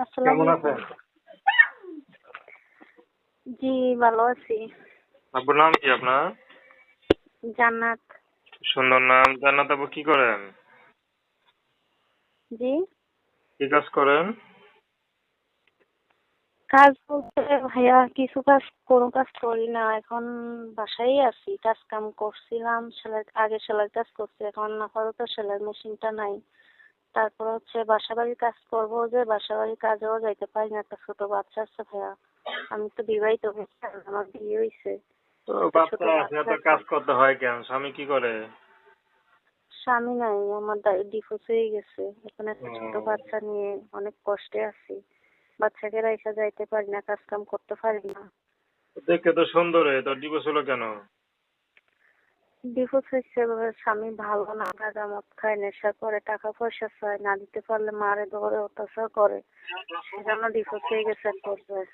আসসালামু কেমন আলাইকুম। আছেন? জি, ভালো আছি। আব্বুর নাম কি আপনার? জান্নাত। সুন্দর নাম। জান্নাত আপু কি করেন? জি, কি কাজ করেন? কাজ বলতে ভাইয়া কিছু কাজ, কোনো কাজ করি না এখন। বাসায় আছি, কাজ কাম করছিলাম, আগে সেলাই কাজ করছি, এখন আপাতত সেলাই মেশিনটা নাই। তারপর হচ্ছে বাসা বাড়ির কাজ করবো, যে বাসা বাড়ির কাজেও যাইতে পারি না, একটা ছোট বাচ্চা আছে ভাইয়া। আমি তো বিবাহিত হয়েছি, আমার বিয়ে হয়েছে, তো একটা ছোট বাচ্চা আছে, বাচ্চা এত আছে। কাজ করতে হয় কেন? স্বামী কি করে? স্বামী নাই, আমার ডিভোর্স হয়ে গেছে। এখন একটা ছোট ও, বাচ্চা নিয়ে অনেক কষ্টে আছি। বাচ্চাকে রাইখা যাইতে পারি না, কাজ কাম করতে পারি না। দেখতে তো সুন্দর, তো ডিভোর্স হলো কেন? ডিভোর্স হয়েছে, স্বামী ভালো না, গাঁজা মদ খায়, নেশা করে, টাকা পয়সা চায়, না দিতে পারলে মারে ধরে অত্যাচার করে, সেজন্য ডিভোর্স হয়ে গেছে এক পর্যায়ে।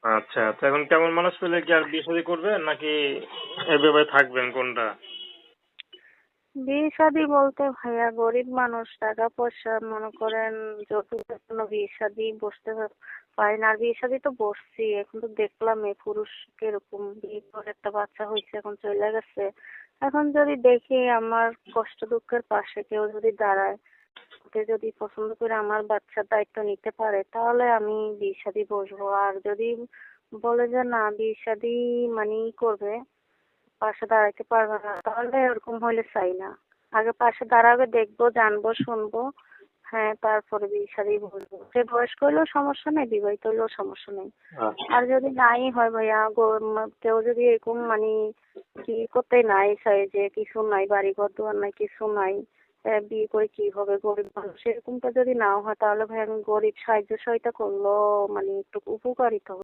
আচ্ছা, তো এখন কেমন মানুষ পেলে কি আর বিয়ে শাদী করবেন নাকি এভাবে থাকবেন, কোনটা? বিয়ে শাদী বলতে ভাইয়া, গরিব মানুষ, টাকা পয়সা মনে করেন যৌতুকের জন্য বিয়ে শাদী বসতে পারি না। আর বিয়ে শাদী তো বসছি, এখন তো দেখলাম এই পুরুষ কিরকম, বিয়ে করে একটা বাচ্চা হয়েছে, এখন চলে গেছে। এখন যদি দেখি আমার কষ্ট দুঃখের পাশে কেউ যদি দাঁড়ায়, ওকে যদি পছন্দ করে আমার বাচ্চার দায়িত্ব নিতে পারে, তাহলে আমি বিয়ে শাদী বসবো। আর যদি বলে যে না, বিয়ে শাদী মানেই করবে, পাশে দাঁড়াইতে পারবে না, তাহলে ওরকম হইলে চাই না। আগে পাশে দাঁড়াবে, দেখবো, জানবো, শুনবো, হ্যাঁ, তারপরে বিয়ে শাদী বলবো। সে বয়স্ক হইলেও সমস্যা নেই, বিবাহিত হইলেও সমস্যা নেই। আচ্ছা। আর যদি নাই হয় ভাইয়া, কেউ যদি এরকম মানে বিয়ে করতে নাই চাই, যে কিছু নাই, বাড়ি ঘর দুয়ার নাই, কিছু নাই, বিয়ে করে কি হবে, গরিব মানুষ, এরকমটা যদি নাও হয়, তাহলে ভাই আমি গরিব সাহায্য সহায়তা করলেও মানে একটু উপকারিত হবে।